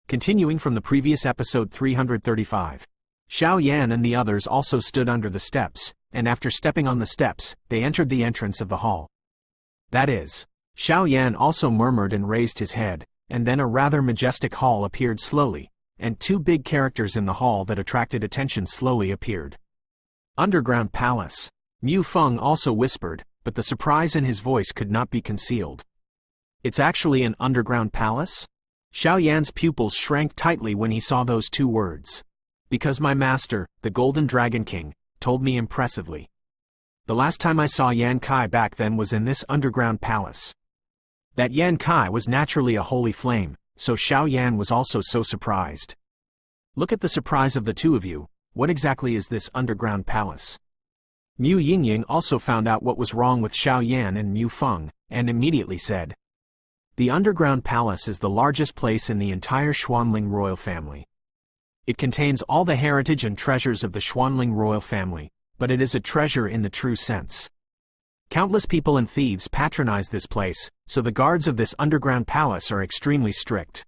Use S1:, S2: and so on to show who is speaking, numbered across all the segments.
S1: Continuing from the previous episode 335. Xiao Yan and the others also stood under the steps, and after stepping on the steps, they entered the entrance of the hall. That is. Xiao Yan also murmured and raised his head, and then a rather majestic hall appeared slowly, and two big characters in the hall that attracted attention slowly appeared. Underground Palace. Mu Feng also whispered, but the surprise in his voice could not be concealed. It's actually an underground palace? Xiao Yan's pupils shrank tightly when he saw those two words. Because my master, the Golden Dragon King, told me impressively. The last time I saw Yan Kai back then was in this underground palace. That Yan Kai was naturally a holy flame, so Xiao Yan was also so surprised. Look at the surprise of the two of you. What exactly is this underground palace? Mu Yingying also found out what was wrong with Xiao Yan and Mu Feng, and immediately said, the underground palace is the largest place in the entire Xuanling royal family. It contains all the heritage and treasures of the Xuanling royal family, but it is a treasure in the true sense. Countless people and thieves patronize this place, so the guards of this underground palace are extremely strict.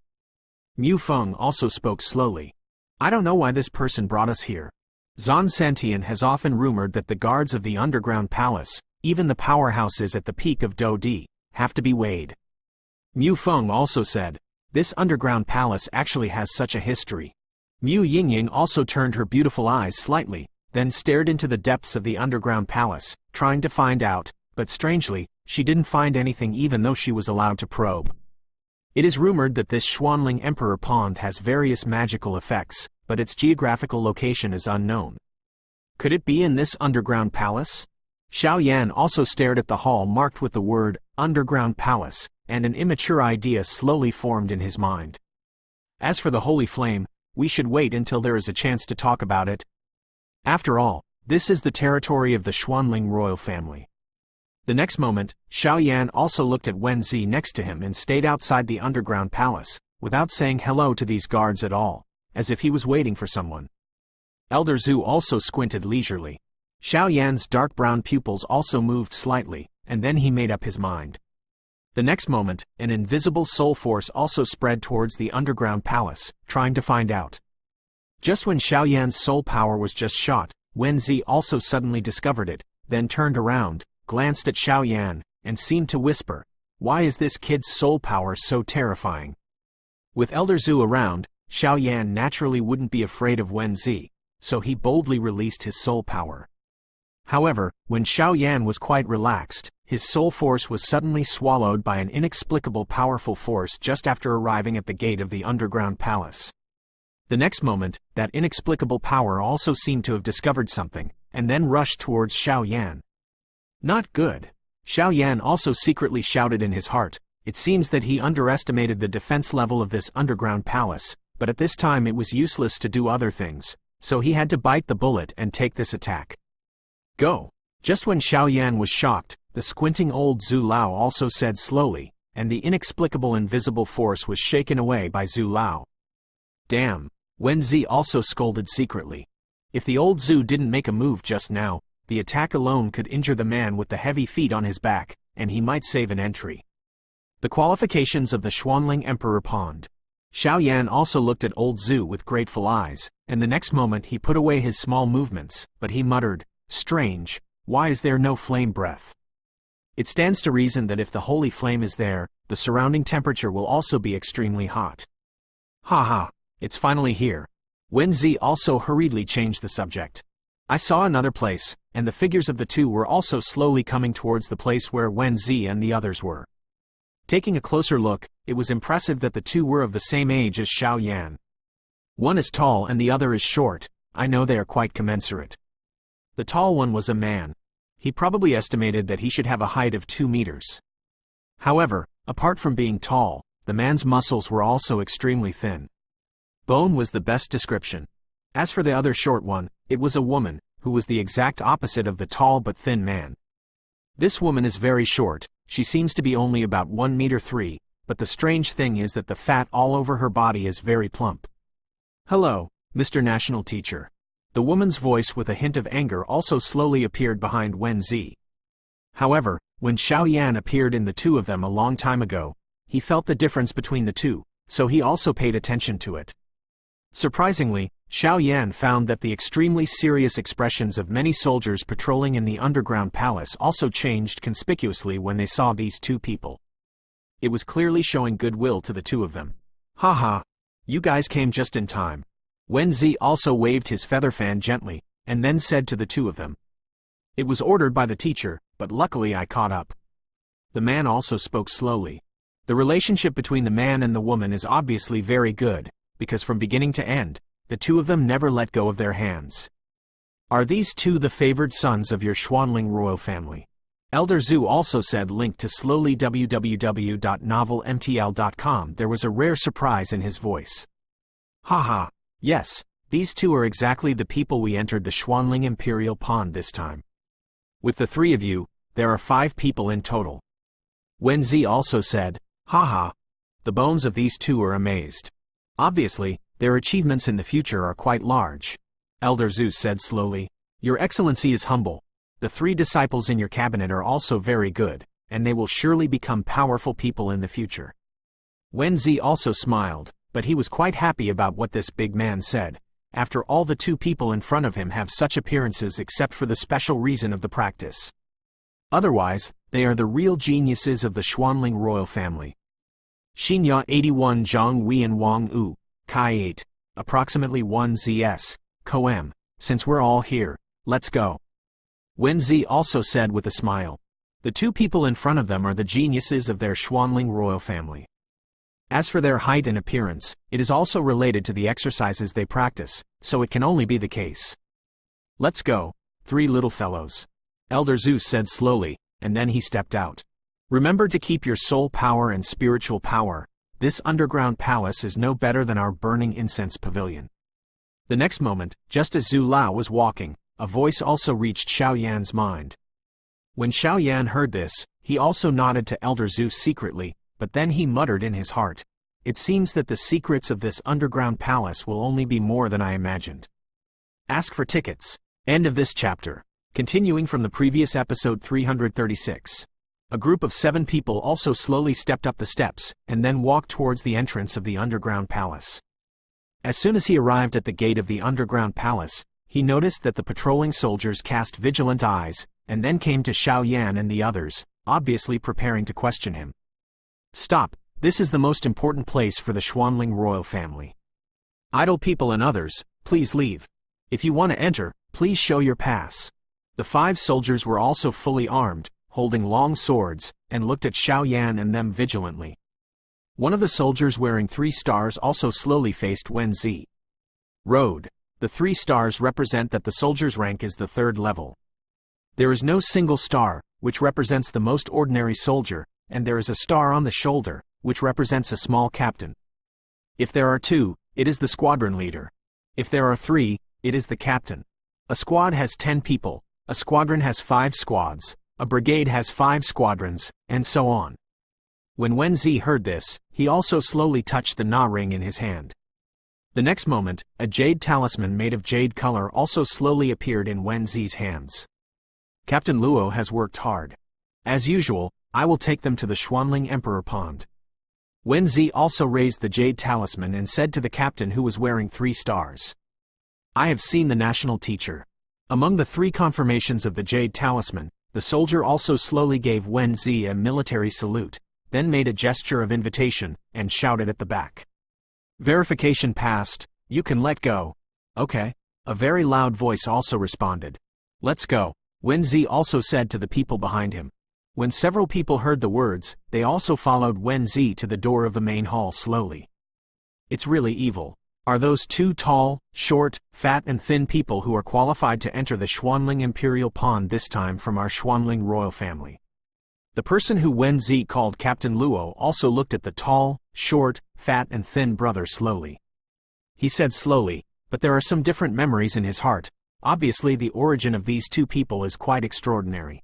S1: Mu Feng also spoke slowly. I don't know why this person brought us here. Zhan Sentian has often rumored that the guards of the underground palace, even the powerhouses at the peak of Doudi, have to be weighed. Mu Feng also said, this underground palace actually has such a history. Mu Yingying also turned her beautiful eyes slightly, then stared into the depths of the underground palace, trying to find out, but strangely, she didn't find anything even though she was allowed to probe. It is rumored that this Xuanling Emperor Pond has various magical effects, but its geographical location is unknown. Could it be in this underground palace? Xiao Yan also stared at the hall marked with the word, underground palace, and an immature idea slowly formed in his mind. As for the holy flame, we should wait until there is a chance to talk about it. After all, this is the territory of the Xuanling royal family. The next moment, Xiao Yan also looked at Wen Zi next to him and stayed outside the underground palace, without saying hello to these guards at all, as if he was waiting for someone. Elder Zhu also squinted leisurely. Xiao Yan's dark brown pupils also moved slightly, and then he made up his mind. The next moment, an invisible soul force also spread towards the underground palace, trying to find out. Just when Xiao Yan's soul power was just shot, Wen Zi also suddenly discovered it, then turned around, glanced at Xiao Yan, and seemed to whisper, why is this kid's soul power so terrifying? With Elder Zhu around, Xiao Yan naturally wouldn't be afraid of Wen Zi, so he boldly released his soul power. However, when Xiao Yan was quite relaxed, his soul force was suddenly swallowed by an inexplicable powerful force just after arriving at the gate of the underground palace. The next moment, that inexplicable power also seemed to have discovered something, and then rushed towards Xiao Yan. Not good. Xiao Yan also secretly shouted in his heart. It seems that he underestimated the defense level of this underground palace, but at this time it was useless to do other things, so he had to bite the bullet and take this attack. Go! Just when Xiao Yan was shocked, the squinting old Zhu Lao also said slowly, and the inexplicable invisible force was shaken away by Zhu Lao. Damn! Wen Zi also scolded secretly. If the old Zhu didn't make a move just now, the attack alone could injure the man with the heavy feet on his back, and he might save an entry. The qualifications of the Xuanling Emperor Pond. Xiao Yan also looked at old Zhu with grateful eyes, and the next moment he put away his small movements, but he muttered, strange, why is there no flame breath? It stands to reason that if the holy flame is there, the surrounding temperature will also be extremely hot. Haha, it's finally here. Wen Zi also hurriedly changed the subject. I saw another place, and the figures of the two were also slowly coming towards the place where Wen Zi and the others were. Taking a closer look, it was impressive that the two were of the same age as Xiao Yan. One is tall and the other is short. I know they are quite commensurate. The tall one was a man. He probably estimated that he should have a height of 2 meters. However, apart from being tall, the man's muscles were also extremely thin. Bone was the best description. As for the other short one, it was a woman, who was the exact opposite of the tall but thin man. This woman is very short. She seems to be only about 1 meter 3, but the strange thing is that the fat all over her body is very plump. Hello, Mr. National Teacher. The woman's voice with a hint of anger also slowly appeared behind Wen Zi. However, when Xiao Yan appeared in the two of them a long time ago, he felt the difference between the two, so he also paid attention to it. Surprisingly, Xiao Yan found that the extremely serious expressions of many soldiers patrolling in the underground palace also changed conspicuously when they saw these two people. It was clearly showing goodwill to the two of them. Haha, you guys came just in time. Wenzi also waved his feather fan gently, and then said to the two of them. It was ordered by the teacher, but luckily I caught up. The man also spoke slowly. The relationship between the man and the woman is obviously very good, because from beginning to end, the two of them never let go of their hands. Are these two the favored sons of your Xuanling royal family? Elder Zhu also said, linked to slowly www.novelmtl.com. There was a rare surprise in his voice. Haha, yes, these two are exactly the people we entered the Xuanling Imperial Pond this time. With the three of you, there are 5 people in total. Wenzi also said, haha, the bones of these two are amazed. Obviously, their achievements in the future are quite large. Elder Zhu said slowly, Your Excellency is humble. The 3 disciples in your cabinet are also very good, and they will surely become powerful people in the future. Wenzi also smiled, but he was quite happy about what this big man said. After all, the 2 people in front of him have such appearances except for the special reason of the practice. Otherwise, they are the real geniuses of the Xuanling royal family. Xinya 81 Zhang Wei and Wang Wu, Kai 8, approximately 1 ZS, Coem, since we're all here, let's go. Wenzi also said with a smile. The 2 people in front of them are the geniuses of their Xuanling royal family. As for their height and appearance, it is also related to the exercises they practice, so it can only be the case. Let's go, 3 little fellows. Elder Zhu said slowly, and then he stepped out. Remember to keep your soul power and spiritual power. This underground palace is no better than our burning incense pavilion. The next moment, just as Zhu Lao was walking, a voice also reached Xiao Yan's mind. When Xiao Yan heard this, he also nodded to Elder Zhu secretly, but then he muttered in his heart. It seems that the secrets of this underground palace will only be more than I imagined. Ask for tickets. End of this chapter. Continuing from the previous episode 336. A group of 7 people also slowly stepped up the steps, and then walked towards the entrance of the underground palace. As soon as he arrived at the gate of the underground palace, he noticed that the patrolling soldiers cast vigilant eyes, and then came to Xiao Yan and the others, obviously preparing to question him. Stop, this is the most important place for the Xuanling royal family. Idle people and others, please leave. If you want to enter, please show your pass. The 5 soldiers were also fully armed, holding long swords, and looked at Xiao Yan and them vigilantly. One of the soldiers wearing 3 stars also slowly faced Wenzi. Road. The 3 stars represent that the soldier's rank is the 3rd level. There is no single star, which represents the most ordinary soldier, and there is a star on the shoulder, which represents a small captain. If there are 2, it is the squadron leader. If there are 3, it is the captain. A squad has 10 people, a squadron has 5 squads, a brigade has 5 squadrons, and so on. When Wenzi heard this, he also slowly touched the Na ring in his hand. The next moment, a jade talisman made of jade color also slowly appeared in Wenzi's hands. Captain Luo has worked hard. As usual, I will take them to the Xuanling Emperor Pond. Wenzi also raised the jade talisman and said to the captain who was wearing 3 stars. I have seen the national teacher. Among the 3 confirmations of the jade talisman, the soldier also slowly gave Wenzi a military salute, then made a gesture of invitation, and shouted at the back. Verification passed, you can let go. Okay. A very loud voice also responded. Let's go. Wenzi also said to the people behind him. When several people heard the words, they also followed Wenzi to the door of the main hall slowly. It's really evil. Are those 2 tall, short, fat and thin people who are qualified to enter the Xuanling Imperial Pond this time from our Xuanling royal family? The person who Wenzi called Captain Luo also looked at the tall, short, fat and thin brother slowly. He said slowly, but there are some different memories in his heart. Obviously the origin of these 2 people is quite extraordinary.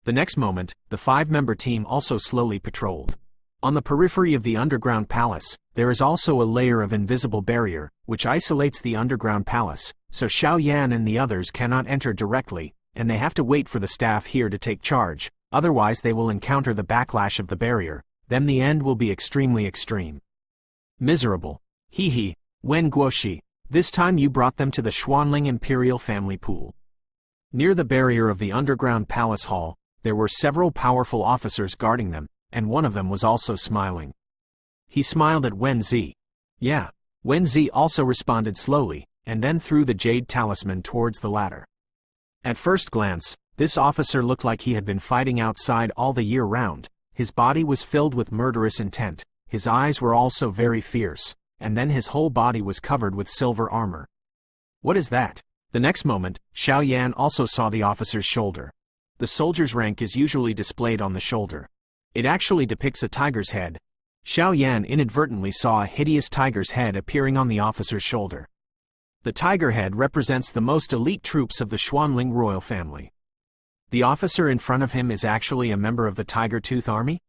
S1: The next moment, the 5-member team also slowly patrolled. On the periphery of the underground palace, there is also a layer of invisible barrier, which isolates the underground palace, so Xiao Yan and the others cannot enter directly, and they have to wait for the staff here to take charge, otherwise they will encounter the backlash of the barrier, then the end will be extremely extreme. Miserable. Hee hee, Wen Guoxi, this time you brought them to the Xuanling imperial family pool. Near the barrier of the underground palace hall, there were several powerful officers guarding them, and one of them was also smiling. He smiled at Wen Zi. Yeah. Wen Zi also responded slowly, and then threw the jade talisman towards the latter. At first glance, this officer looked like he had been fighting outside all the year round. His body was filled with murderous intent, his eyes were also very fierce, and then his whole body was covered with silver armor. What is that? The next moment, Xiao Yan also saw the officer's shoulder. The soldier's rank is usually displayed on the shoulder. It actually depicts a tiger's head. Xiao Yan inadvertently saw a hideous tiger's head appearing on the officer's shoulder. The tiger head represents the most elite troops of the Xuanling royal family. The officer in front of him is actually a member of the Tiger Tooth Army?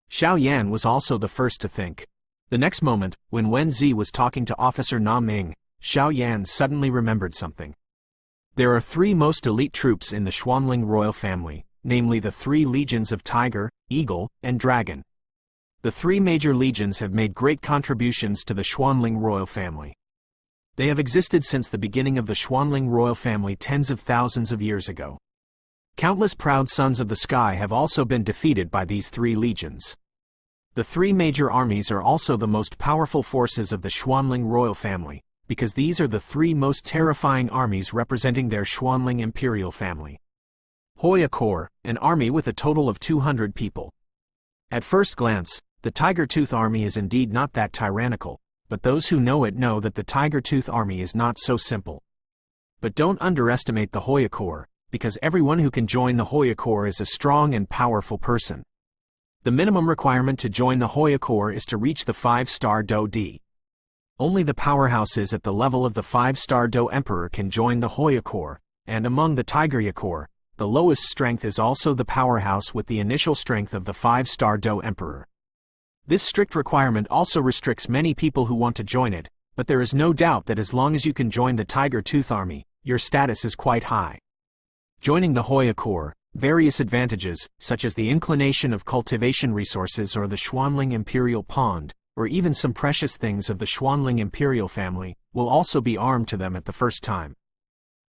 S1: Xiao Yan was also the first to think. The next moment, when Wen Zi was talking to Officer Na Ming, Xiao Yan suddenly remembered something. There are 3 most elite troops in the Xuanling royal family, namely the 3 legions of Tiger, Eagle, and Dragon. The 3 major legions have made great contributions to the Xuanling royal family. They have existed since the beginning of the Xuanling royal family tens of thousands of years ago. Countless proud sons of the sky have also been defeated by these 3 legions. The 3 major armies are also the most powerful forces of the Xuanling royal family, because these are the 3 most terrifying armies representing their Xuanling imperial family. Hoya Corps, an army with a total of 200 people. At first glance, the Tiger Tooth Army is indeed not that tyrannical, but those who know it know that the Tiger Tooth Army is not so simple. But don't underestimate the Hoya Corps, because everyone who can join the Hoya Corps is a strong and powerful person. The minimum requirement to join the Hoya Corps is to reach the 5-star Doudi. Only the powerhouses at the level of the 5-star Do Emperor can join the Hoya Corps, and among the Tiger Corps, the lowest strength is also the powerhouse with the initial strength of the 5-star Do Emperor. This strict requirement also restricts many people who want to join it, but there is no doubt that as long as you can join the Tiger Tooth Army, your status is quite high. Joining the Hoya Corps, various advantages, such as the inclination of cultivation resources or the Xuanling Imperial Pond, or even some precious things of the Xuanling Imperial family, will also be armed to them at the first time.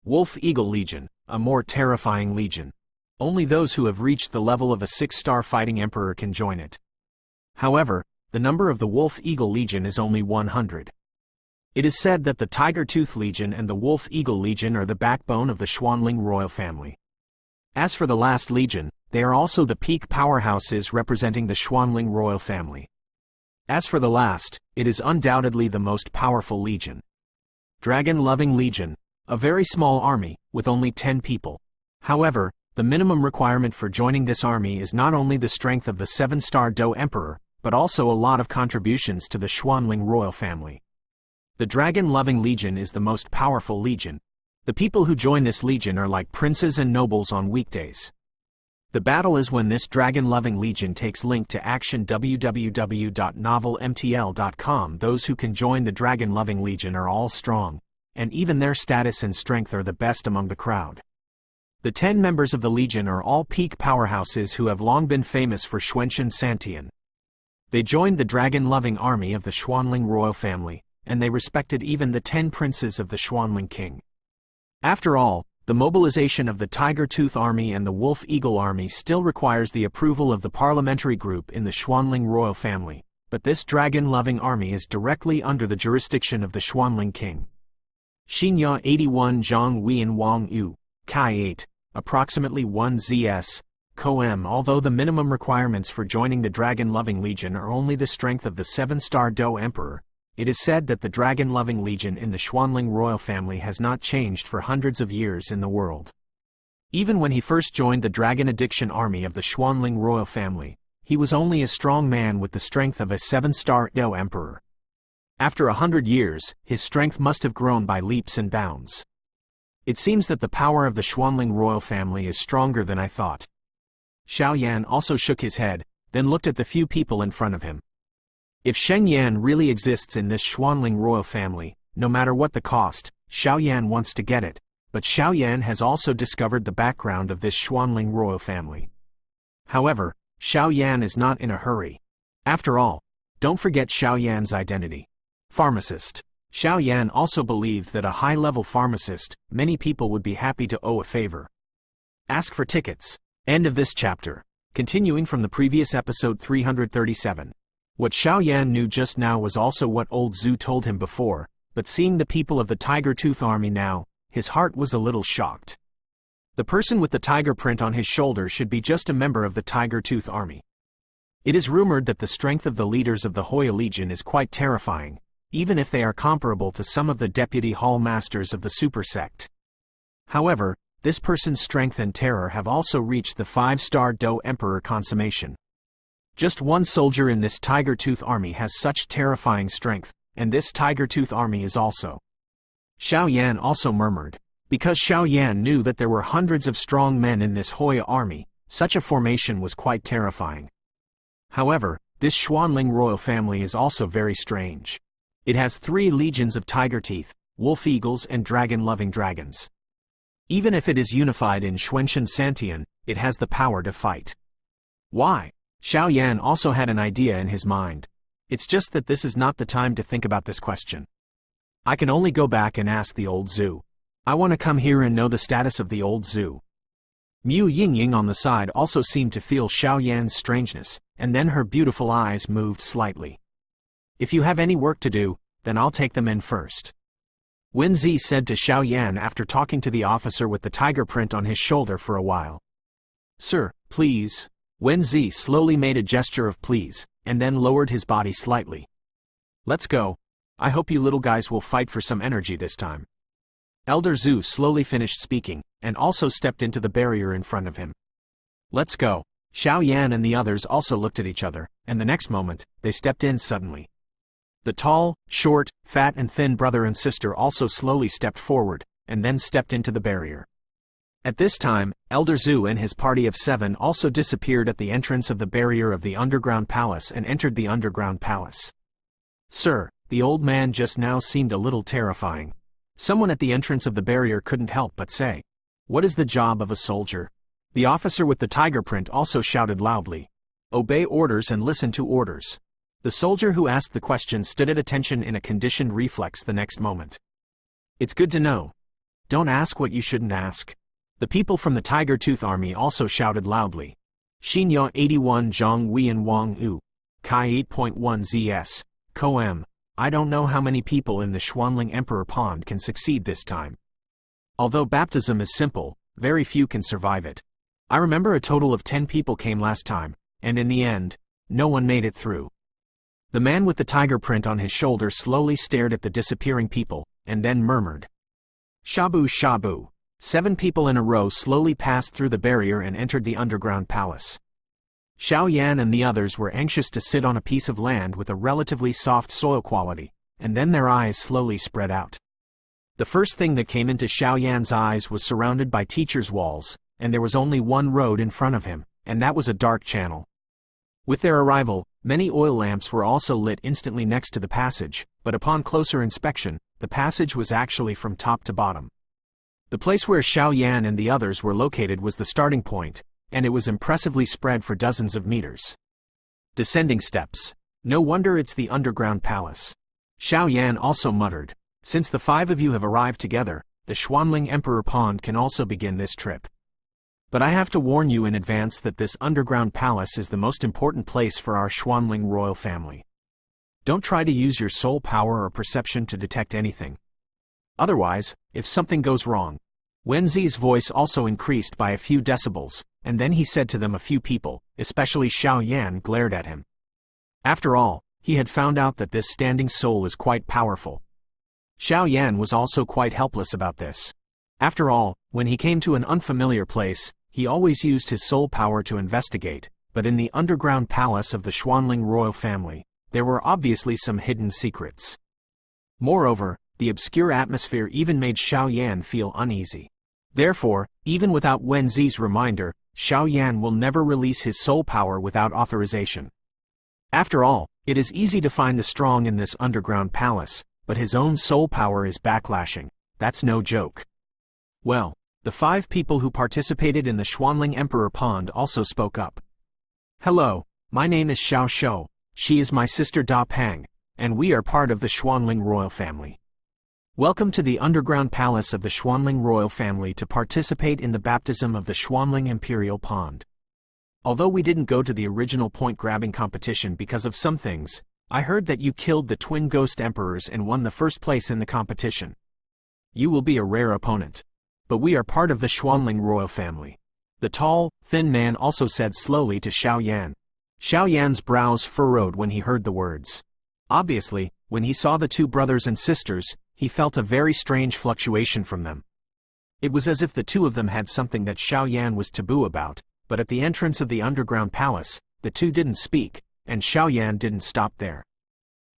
S1: Wolf Eagle Legion, a more terrifying legion. Only those who have reached the level of a 6-star fighting emperor can join it. However, the number of the Wolf Eagle Legion is only 100. It is said that the Tiger Tooth Legion and the Wolf Eagle Legion are the backbone of the Xuanling royal family. As for the last legion, they are also the peak powerhouses representing the Xuanling royal family. As for the last, it is undoubtedly the most powerful legion. Dragon-loving Legion, a very small army, with only 10 people. However, the minimum requirement for joining this army is not only the strength of the 7-star Do Emperor, but also a lot of contributions to the Xuanling royal family. The Dragon-loving Legion is the most powerful legion. The people who join this legion are like princes and nobles on weekdays. The battle is when this Dragon-loving Legion takes link to action www.novelmtl.com. Those who can join the Dragon-loving Legion are all strong, and even their status and strength are the best among the crowd. The 10 members of the Legion are all peak powerhouses who have long been famous for Xuanchen Santian. They joined the Dragon-loving army of the Xuanling royal family, and they respected even the 10 princes of the Xuanling king. After all, the mobilization of the Tiger Tooth Army and the Wolf Eagle Army still requires the approval of the parliamentary group in the Xuanling royal family, but this dragon-loving army is directly under the jurisdiction of the Xuanling king. Xinya 81 Zhang Huiyan Wang Yu, Kai 8, approximately 1 ZS, Coem. Although the minimum requirements for joining the Dragon-loving Legion are only the strength of the 7-star Do Emperor, it is said that the Dragon-loving Legion in the Xuanling royal family has not changed for hundreds of years in the world. Even when he first joined the Dragon Addiction Army of the Xuanling royal family, he was only a strong man with the strength of a 7-star Do Emperor. After 100 years, his strength must have grown by leaps and bounds. It seems that the power of the Xuanling royal family is stronger than I thought. Xiao Yan also shook his head, then looked at the few people in front of him. If Sheng Yan really exists in this Xuanling royal family, no matter what the cost, Xiao Yan wants to get it, but Xiao Yan has also discovered the background of this Xuanling royal family. However, Xiao Yan is not in a hurry. After all, Don't forget Xiao Yan's identity. Pharmacist. Xiao Yan also believed that a high-level pharmacist, many people would be happy to owe a favor. Ask for tickets. End of this chapter. Continuing from the previous episode 337. What Xiao Yan knew just now was also what old Zhu told him before, but seeing the people of the Tiger Tooth Army now, his heart was a little shocked. The person with the tiger print on his shoulder should be just a member of the Tiger Tooth Army. It is rumored that the strength of the leaders of the Hoya Legion is quite terrifying, even if they are comparable to some of the deputy hall masters of the super sect. However, this person's strength and terror have also reached the 5-star Do Emperor consummation. Just one soldier in this Tiger Tooth Army has such terrifying strength, and this Tiger Tooth Army is also. Xiao Yan also murmured, because Xiao Yan knew that there were hundreds of strong men in this Hoya army, such a formation was quite terrifying. However, this Xuanling royal family is also very strange. It has 3 legions of tiger teeth, wolf eagles and dragon-loving dragons. Even if it is unified in Xuanxin Santian, it has the power to fight. Why? Xiao Yan also had an idea in his mind. It's just that this is not the time to think about this question. I can only go back and ask the old Zhu. I want to come here and know the status of the old Zhu. Mu Yingying on the side also seemed to feel Xiao Yan's strangeness, and then her beautiful eyes moved slightly. If you have any work to do, then I'll take them in first. Wenzi said to Xiao Yan after talking to the officer with the tiger print on his shoulder for a while. Sir, please. Wenzi slowly made a gesture of please, and then lowered his body slightly. Let's go. I hope you little guys will fight for some energy this time. Elder Zhu slowly finished speaking, and also stepped into the barrier in front of him. Let's go. Xiao Yan and the others also looked at each other, and the next moment, they stepped in suddenly. The tall, short, fat and thin brother and sister also slowly stepped forward, and then stepped into the barrier. At this time, Elder Zhu and his party of 7 also disappeared at the entrance of the barrier of the underground palace and entered the underground palace. Sir, the old man just now seemed a little terrifying. Someone at the entrance of the barrier couldn't help but say, "What is the job of a soldier?" The officer with the tiger print also shouted loudly, "Obey orders and listen to orders." The soldier who asked the question stood at attention in a conditioned reflex the next moment. It's good to know. Don't ask what you shouldn't ask. The people from the Tiger Tooth Army also shouted loudly. Xinyo 81 Zhang Weian Wang U. Kai 8.1 ZS. Koem. I don't know how many people in the Xuanling Emperor Pond can succeed this time. Although baptism is simple, very few can survive it. I remember a total of 10 people came last time, and in the end, no one made it through. The man with the tiger print on his shoulder slowly stared at the disappearing people, and then murmured. Shabu shabu. 7 people in a row slowly passed through the barrier and entered the underground palace. Xiao Yan and the others were anxious to sit on a piece of land with a relatively soft soil quality, and then their eyes slowly spread out. The first thing that came into Xiao Yan's eyes was surrounded by teachers' walls, and there was only one road in front of him, and that was a dark channel. With their arrival, many oil lamps were also lit instantly next to the passage, but upon closer inspection, the passage was actually from top to bottom. The place where Xiao Yan and the others were located was the starting point, and it was impressively spread for dozens of meters. Descending steps. No wonder it's the underground palace. Xiao Yan also muttered, since the 5 of you have arrived together, the Xuanling Emperor Pond can also begin this trip. But I have to warn you in advance that this underground palace is the most important place for our Xuanling royal family. Don't try to use your soul power or perception to detect anything. Otherwise, if something goes wrong. Wenzi's voice also increased by a few decibels, and then he said to them a few people, especially Xiao Yan, glared at him. After all, he had found out that this standing soul is quite powerful. Xiao Yan was also quite helpless about this. After all, when he came to an unfamiliar place, he always used his soul power to investigate, but in the underground palace of the Xuanling royal family, there were obviously some hidden secrets. Moreover, the obscure atmosphere even made Xiao Yan feel uneasy. Therefore, even without Wenzi's reminder, Xiao Yan will never release his soul power without authorization. After all, it is easy to find the strong in this underground palace, but his own soul power is backlashing. That's no joke. Well, the 5 people who participated in the Xuanling Emperor Pond also spoke up. Hello, my name is Xiao Shou, She is my sister Da Pang, and we are part of the Xuanling royal family. Welcome to the underground palace of the Xuanling royal family to participate in the baptism of the Xuanling Imperial Pond. Although we didn't go to the original point-grabbing competition because of some things, I heard that you killed the twin ghost emperors and won the first place in the competition. You will be a rare opponent. But we are part of the Xuanling royal family. The tall, thin man also said slowly to Xiao Yan. Xiao Yan's brows furrowed when he heard the words. Obviously, when he saw the two brothers and sisters, he felt a very strange fluctuation from them. It was as if the two of them had something that Xiao Yan was taboo about, but at the entrance of the underground palace, the two didn't speak, and Xiao Yan didn't stop there.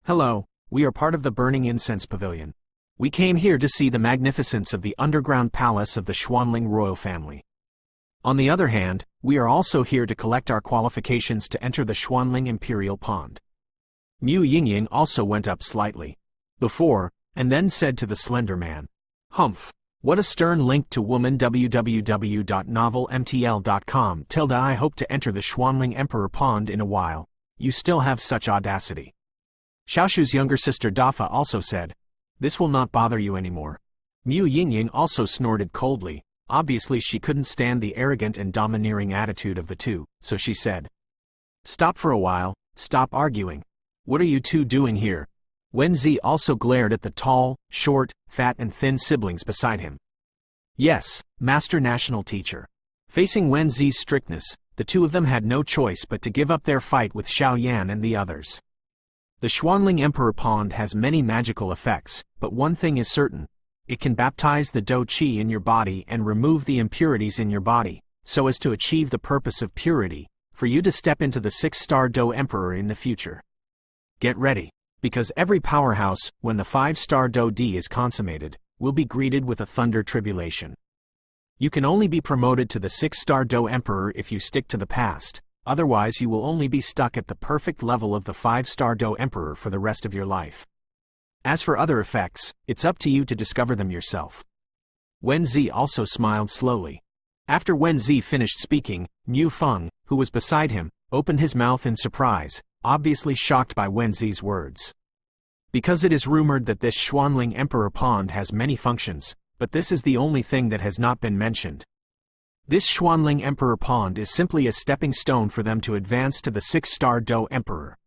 S1: Hello, we are part of the Burning Incense Pavilion. We came here to see the magnificence of the underground palace of the Xuanling royal family. On the other hand, we are also here to collect our qualifications to enter the Xuanling Imperial Pond. Mu Yingying also went up slightly. Before, and then said to the slender man. Humph. What a stern link to woman. www.novelmtl.com. I hope to enter the Xuanling Emperor Pond in a while. You still have such audacity. Xiaoshu's younger sister Dafa also said. This will not bother you anymore. Mu Yingying also snorted coldly. Obviously she couldn't stand the arrogant and domineering attitude of the two, so she said. Stop for a while, stop arguing. What are you two doing here? Wenzi also glared at the tall, short, fat and thin siblings beside him. Yes, Master National Teacher. Facing Wenzi's strictness, the two of them had no choice but to give up their fight with Xiao Yan and the others. The Xuanling Emperor Pond has many magical effects, but one thing is certain. It can baptize the Dou Qi in your body and remove the impurities in your body, so as to achieve the purpose of purity, for you to step into the 6-star Dou Emperor in the future. Get ready, because every powerhouse, when the 5-star Doudi is consummated, will be greeted with a thunder tribulation. You can only be promoted to the 6-star Dou Emperor if you stick to the past, otherwise you will only be stuck at the perfect level of the 5-star Dou Emperor for the rest of your life. As for other effects, it's up to you to discover them yourself. Wenzi also smiled slowly. After Wenzi finished speaking, Mu Feng, who was beside him, opened his mouth in surprise, obviously shocked by Wenzi's words. Because it is rumored that this Xuanling Emperor Pond has many functions, but this is the only thing that has not been mentioned. This Xuanling Emperor Pond is simply a stepping stone for them to advance to the 6-star Dou Emperor.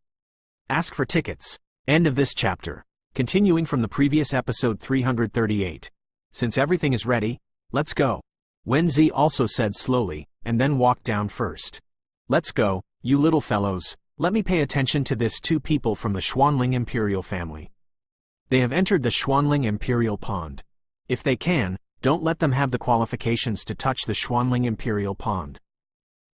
S1: Ask for tickets. End of this chapter. Continuing from the previous episode 338. Since everything is ready, let's go. Wenzi also said slowly, and then walked down first. Let's go, you little fellows. Let me pay attention to this two people from the Xuanling Imperial family. They have entered the Xuanling Imperial Pond. If they can, don't let them have the qualifications to touch the Xuanling Imperial Pond.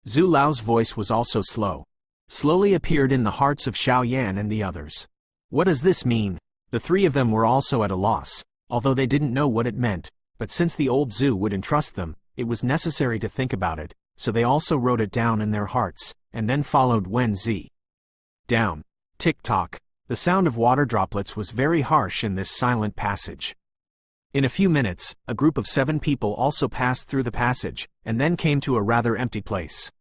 S1: Zhu Lao's voice was also slow. Slowly appeared in the hearts of Xiao Yan and the others. What does this mean? The three of them were also at a loss, although they didn't know what it meant, but since the old Zhu would entrust them, it was necessary to think about it, so they also wrote it down in their hearts, and then followed Wenzi. Down. Tick-tock. The sound of water droplets was very harsh in this silent passage. In a few minutes, a group of 7 people also passed through the passage, and then came to a rather empty place.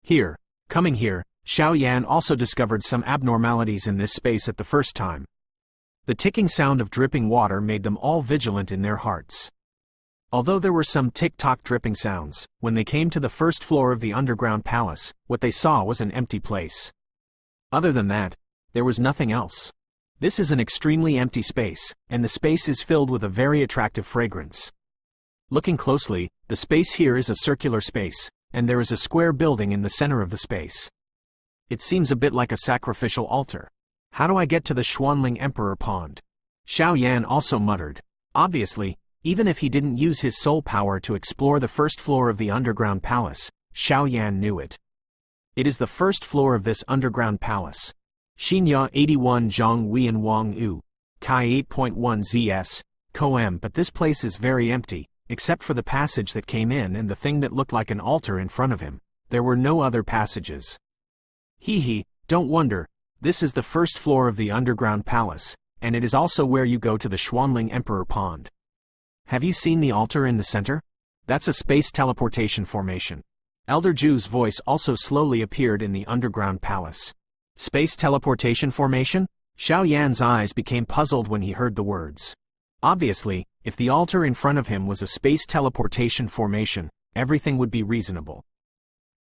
S1: Here, coming here, Xiao Yan also discovered some abnormalities in this space at the first time. The ticking sound of dripping water made them all vigilant in their hearts. Although there were some tick-tock dripping sounds, when they came to the first floor of the underground palace, what they saw was an empty place. Other than that, there was nothing else. This is an extremely empty space, and the space is filled with a very attractive fragrance. Looking closely, the space here is a circular space, and there is a square building in the center of the space. It seems a bit like a sacrificial altar. How do I get to the Xuanling Emperor Pond? Xiao Yan also muttered. Obviously, even if he didn't use his soul power to explore the first floor of the underground palace, Xiao Yan knew it. It is the first floor of this underground palace. Xinya 81 Zhang Wian Wang U, Kai 8.1 ZS, Koem. But this place is very empty, except for the passage that came in and the thing that looked like an altar in front of him. There were no other passages. Hee, don't wonder. This is the first floor of the underground palace, and it is also where you go to the Xuanling Emperor Pond. Have you seen the altar in the center? That's a space teleportation formation. Elder Ju's voice also slowly appeared in the underground palace. Space teleportation formation? Xiao Yan's eyes became puzzled when he heard the words. Obviously, if the altar in front of him was a space teleportation formation, everything would be reasonable.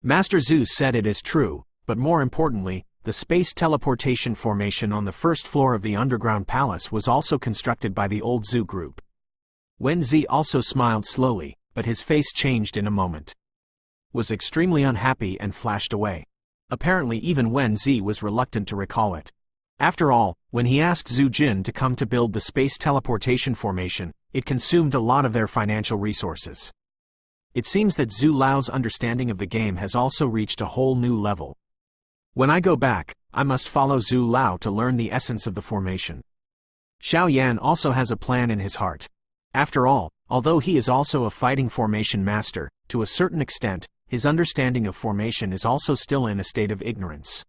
S1: Master Zhu said it is true, but more importantly, the space teleportation formation on the first floor of the underground palace was also constructed by the old Zhu group. Wenzi also smiled slowly, but his face changed in a moment. Was extremely unhappy and flashed away. Apparently even Wenzi was reluctant to recall it. After all, when he asked Zhu Jin to come to build the space teleportation formation, it consumed a lot of their financial resources. It seems that Zhu Lao's understanding of the game has also reached a whole new level. When I go back, I must follow Zhu Lao to learn the essence of the formation. Xiao Yan also has a plan in his heart. After all, although he is also a fighting formation master, to a certain extent, his understanding of formation is also still in a state of ignorance.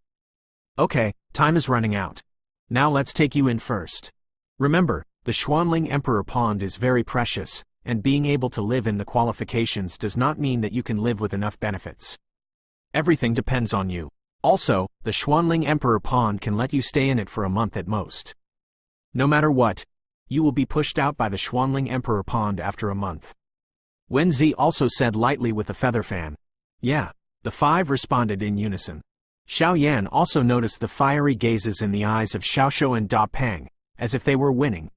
S1: Okay, time is running out. Now let's take you in first. Remember, the Xuanling Emperor Pond is very precious, and being able to live in the qualifications does not mean that you can live with enough benefits. Everything depends on you. Also, the Xuanling Emperor Pond can let you stay in it for a month at most. No matter what, you will be pushed out by the Xuanling Emperor Pond after a month. Wenzi also said lightly with a feather fan. Yeah, the five responded in unison. Xiao Yan also noticed the fiery gazes in the eyes of Xiaoshu and Da Pang, as if they were winning.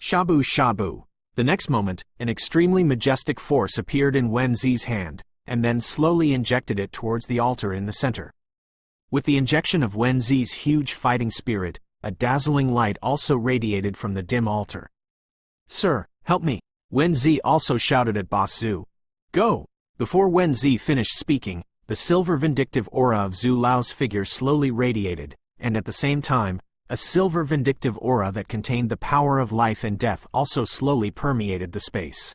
S1: Shabu shabu. The next moment, an extremely majestic force appeared in Wenzi's hand, and then slowly injected it towards the altar in the center. With the injection of Wenzi's huge fighting spirit, a dazzling light also radiated from the dim altar. Sir, help me! Wenzi also shouted at Boss Zhu. Go! Before Wenzi finished speaking, the silver vindictive aura of Zhu Lao's figure slowly radiated, and at the same time, a silver vindictive aura that contained the power of life and death also slowly permeated the space.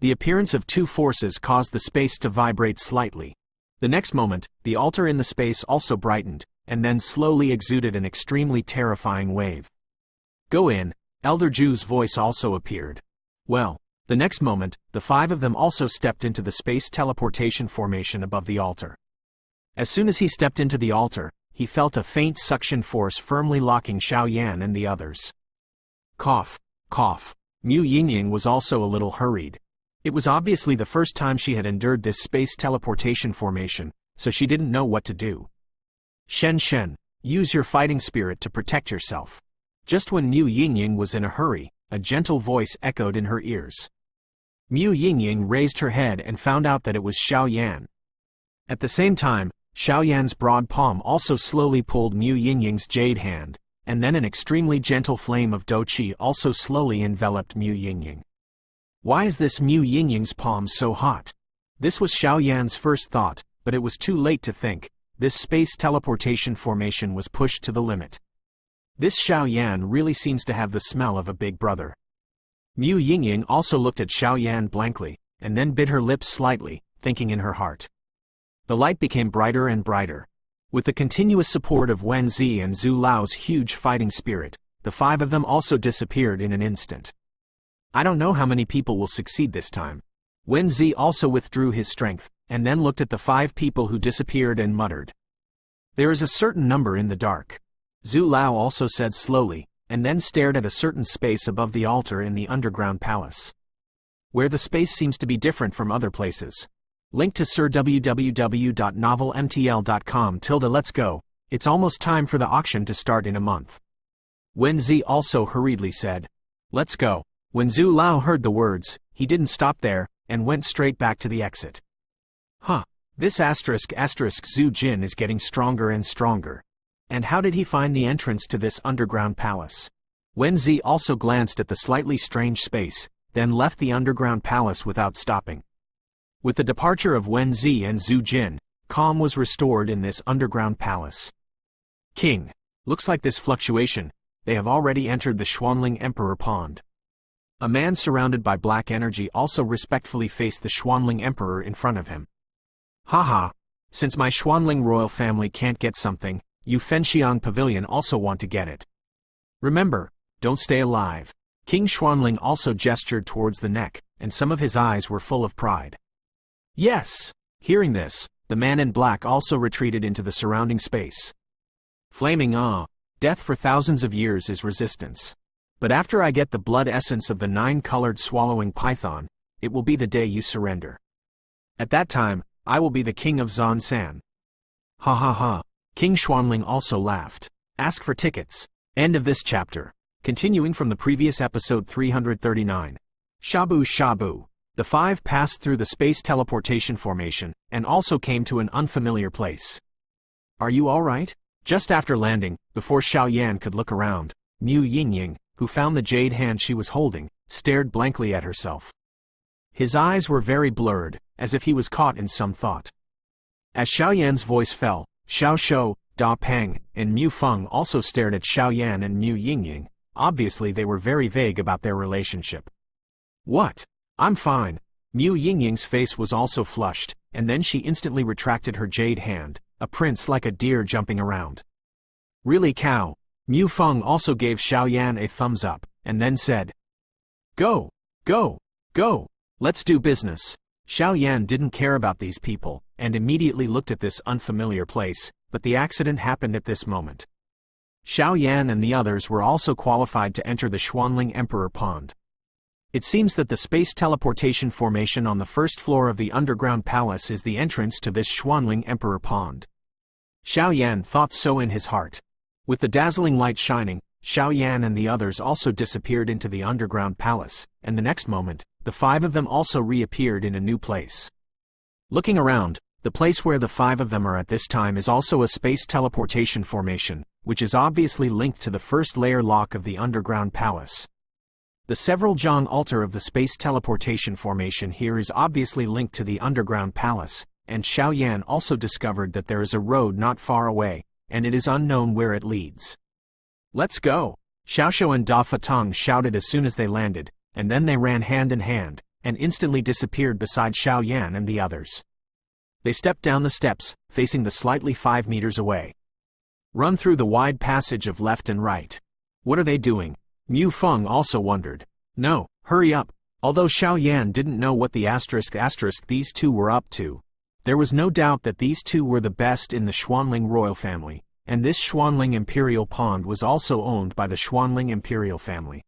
S1: The appearance of two forces caused the space to vibrate slightly. The next moment, the altar in the space also brightened, and then slowly exuded an extremely terrifying wave. Go in, Elder Zhu's voice also appeared. Well, the next moment, the five of them also stepped into the space teleportation formation above the altar. As soon as he stepped into the altar, he felt a faint suction force firmly locking Xiao Yan and the others. Cough, cough. Mu Yingying was also a little hurried. It was obviously the first time she had endured this space teleportation formation, so she didn't know what to do. Shen Shen, use your fighting spirit to protect yourself. Just when Mu Yingying was in a hurry, a gentle voice echoed in her ears. Mu Yingying raised her head and found out that it was Xiao Yan. At the same time, Xiao Yan's broad palm also slowly pulled Mu Yingying's jade hand, and then an extremely gentle flame of Douqi also slowly enveloped Mu Yingying. Why is this Mu Yingying's palm so hot? This was Xiao Yan's first thought, but it was too late to think. This space teleportation formation was pushed to the limit. This Xiao Yan really seems to have the smell of a big brother. Mu Yingying also looked at Xiao Yan blankly, and then bit her lips slightly, thinking in her heart. The light became brighter and brighter. With the continuous support of Wenzi and Zhu Lao's huge fighting spirit, the five of them also disappeared in an instant. I don't know how many people will succeed this time. Wenzi also withdrew his strength, and then looked at the five people who disappeared and muttered. There is a certain number in the dark. Zhu Lao also said slowly, and then stared at a certain space above the altar in the underground palace. Where the space seems to be different from other places. Link to Sir www.novelmtl.com. Let's go, it's almost time for the auction to start in a month. Wenzi also hurriedly said. Let's go. When Zhu Lao heard the words, he didn't stop there, and went straight back to the exit. Huh, this Zhu Jin is getting stronger and stronger. And how did he find the entrance to this underground palace? Wenzi also glanced at the slightly strange space, then left the underground palace without stopping. With the departure of Wenzi and Zhu Jin, calm was restored in this underground palace. King, looks like this fluctuation, they have already entered the Xuanling Emperor Pond. A man surrounded by black energy also respectfully faced the Xuanling Emperor in front of him. Haha, since my Xuanling royal family can't get something, you Fenxiang Pavilion also want to get it. Remember, don't stay alive. King Xuanling also gestured towards the neck, and some of his eyes were full of pride. Yes! Hearing this, the man in black also retreated into the surrounding space. Flaming death for thousands of years is resistance. But after I get the blood essence of the 9-colored swallowing python, it will be the day you surrender. At that time, I will be the king of Zhonsan. Ha ha ha. King Xuanling also laughed. Ask for tickets. End of this chapter. Continuing from the previous episode 339. Shabu Shabu. The five passed through the space teleportation formation, and also came to an unfamiliar place. Are you alright? Just after landing, before Xiaoyan could look around, Mu Yingying, who found the jade hand she was holding, stared blankly at herself. His eyes were very blurred, as if he was caught in some thought. As Xiaoyan's voice fell, Xiao Shou, Da Peng, and Mu Feng also stared at Xiaoyan and Mu Yingying. Obviously they were very vague about their relationship. What? I'm fine. Mu Yingying's face was also flushed, and then she instantly retracted her jade hand, a prince like a deer jumping around. Really cow. Mu Feng also gave Xiaoyan a thumbs up, and then said, Go, go, go, let's do business. Xiaoyan didn't care about these people, and immediately looked at this unfamiliar place, but the accident happened at this moment. Xiaoyan and the others were also qualified to enter the Xuanling Emperor Pond. It seems that the space teleportation formation on the first floor of the underground palace is the entrance to this Xuanling Emperor Pond. Xiaoyan thought so in his heart. With the dazzling light shining, Xiaoyan and the others also disappeared into the underground palace, and the next moment, the five of them also reappeared in a new place. Looking around, the place where the five of them are at this time is also a space teleportation formation, which is obviously linked to the first layer lock of the underground palace. The several Zhang altar of the space teleportation formation here is obviously linked to the underground palace, and Xiaoyan also discovered that there is a road not far away, and it is unknown where it leads. Let's go! Xiaoshou and Da Fatong shouted as soon as they landed, and then they ran hand in hand, and instantly disappeared beside Xiaoyan and the others. They stepped down the steps, facing the slightly 5 meters away. Run through the wide passage of left and right. What are they doing? Mu Feng also wondered. No, hurry up. Although Xiaoyan didn't know what the asterisk these two were up to, there was no doubt that these two were the best in the Xuanling royal family, and this Xuanling Imperial Pond was also owned by the Xuanling Imperial family.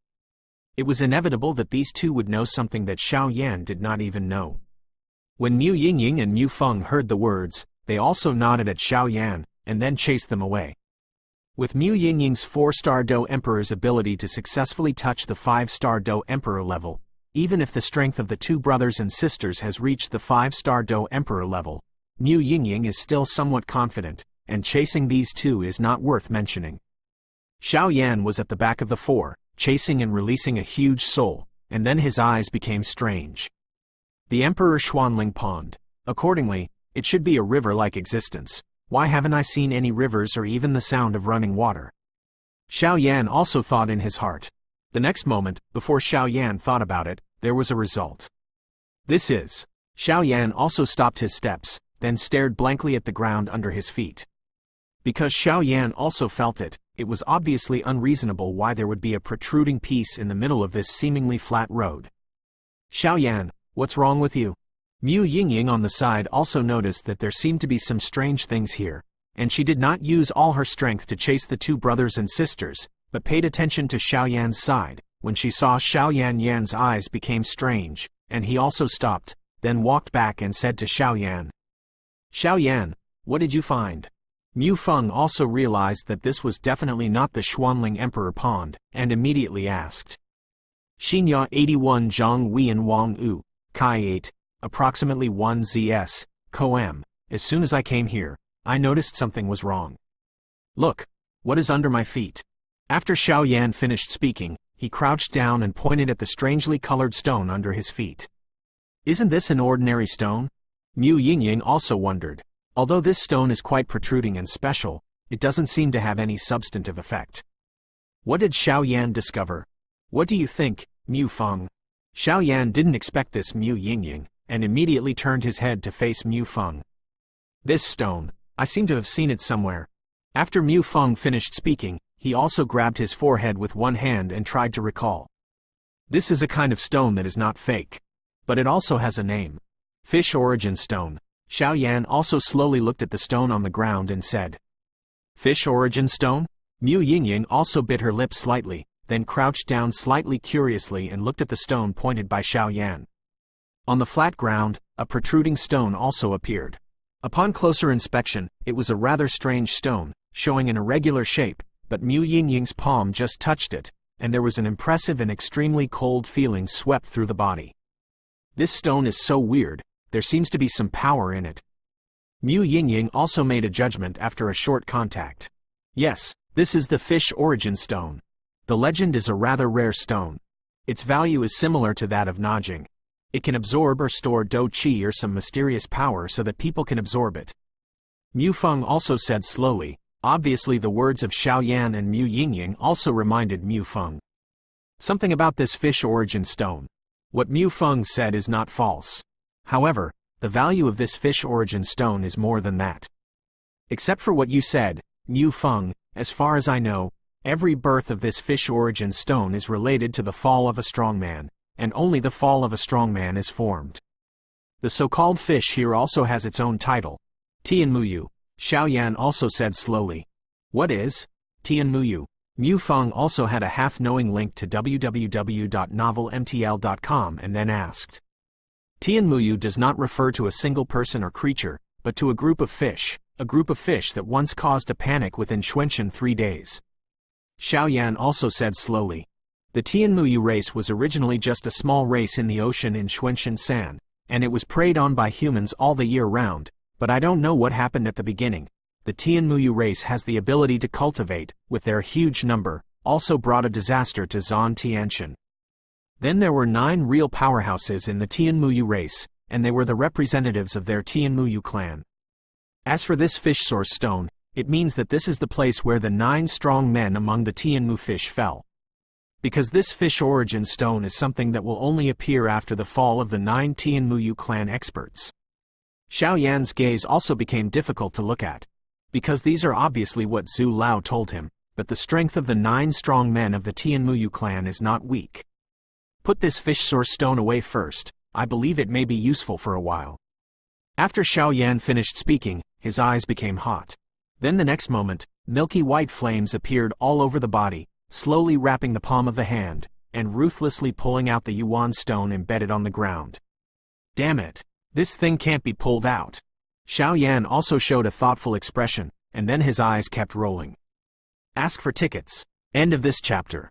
S1: It was inevitable that these two would know something that Xiaoyan did not even know. When Mu Yingying and Mu Feng heard the words, they also nodded at Xiaoyan, and then chased them away. With Mu Yingying's 4-star Do Emperor's ability to successfully touch the 5-star Do Emperor level, even if the strength of the two brothers and sisters has reached the 5-star Do Emperor level, Mu Yingying is still somewhat confident, and chasing these two is not worth mentioning. Xiaoyan was at the back of the four, chasing and releasing a huge soul, and then his eyes became strange. The Emperor Xuanling Pond. Accordingly, it should be a river-like existence. Why haven't I seen any rivers or even the sound of running water? Xiaoyan also thought in his heart. The next moment, before Xiaoyan thought about it, there was a result. This is. Xiaoyan also stopped his steps, then stared blankly at the ground under his feet. Because Xiaoyan also felt it, it was obviously unreasonable why there would be a protruding piece in the middle of this seemingly flat road. Xiaoyan, what's wrong with you? Mu Yingying on the side also noticed that there seemed to be some strange things here, and she did not use all her strength to chase the two brothers and sisters, but paid attention to Xiaoyan's side. When she saw Xiaoyan's eyes became strange, and he also stopped, then walked back and said to Xiaoyan, Xiaoyan, what did you find? Mu Feng also realized that this was definitely not the Xuanling Emperor Pond, and immediately asked. Xinya 81 Zhang Wian Wang U, Kai 8. Approximately 1 ZS, Coam. As soon as I came here, I noticed something was wrong. Look, what is under my feet? After Xiaoyan finished speaking, he crouched down and pointed at the strangely colored stone under his feet. Isn't this an ordinary stone? Mu Yingying also wondered. Although this stone is quite protruding and special, it doesn't seem to have any substantive effect. What did Xiaoyan discover? What do you think, Mu Feng? Xiaoyan didn't expect this Mu Yingying, and immediately turned his head to face Mu Feng. This stone, I seem to have seen it somewhere. After Mu Feng finished speaking, he also grabbed his forehead with one hand and tried to recall. This is a kind of stone that is not fake. But it also has a name. Fish Origin Stone. Xiaoyan also slowly looked at the stone on the ground and said, Fish origin stone? Mu Yingying also bit her lip slightly, then crouched down slightly curiously and looked at the stone pointed by Xiao Yan. On the flat ground, a protruding stone also appeared. Upon closer inspection, it was a rather strange stone, showing an irregular shape, but Mu Yingying's palm just touched it, and there was an impressive and extremely cold feeling swept through the body. This stone is so weird, there seems to be some power in it. Mu Yingying also made a judgment after a short contact. Yes, this is the fish origin stone. The legend is a rather rare stone. Its value is similar to that of Najing. It can absorb or store Dou Qi or some mysterious power so that people can absorb it. Mu Feng also said slowly. Obviously the words of Xiao Yan and Mu Yingying also reminded Mu Feng something about this fish origin stone. What Mu Feng said is not false. However, the value of this fish origin stone is more than that. Except for what you said, Mu Feng, as far as I know, every birth of this fish origin stone is related to the fall of a strong man, and only the fall of a strong man is formed. The so-called fish here also has its own title. Tianmuyu. Xiao Yan also said slowly. What is Tianmuyu? Mu Feng also had a half-knowing link to www.novelmtl.com and then asked. Tianmuyu does not refer to a single person or creature, but to a group of fish that once caused a panic within Xuanling 3 days. Xiao Yan also said slowly. The Tianmuyu race was originally just a small race in the ocean in Xuanling San, and it was preyed on by humans all the year round, but I don't know what happened at the beginning. The Tianmuyu race has the ability to cultivate, with their huge number, also brought a disaster to Zhan Tianshan. Then there were 9 real powerhouses in the Tianmuyu race, and they were the representatives of their Tianmuyu clan. As for this fish source stone, it means that this is the place where the 9 strong men among the Tianmu fish fell. Because this fish origin stone is something that will only appear after the fall of the 9 Tianmuyu clan experts. Xiao Yan's gaze also became difficult to look at. Because these are obviously what Zhu Lao told him, but the strength of the 9 strong men of the Tianmuyu clan is not weak. Put this fish source stone away first, I believe it may be useful for a while. After Xiao Yan finished speaking, his eyes became hot. Then the next moment, milky white flames appeared all over the body, slowly wrapping the palm of the hand, and ruthlessly pulling out the yuan stone embedded on the ground. Damn it! This thing can't be pulled out. Xiao Yan also showed a thoughtful expression, and then his eyes kept rolling. Ask for tickets. End of this chapter.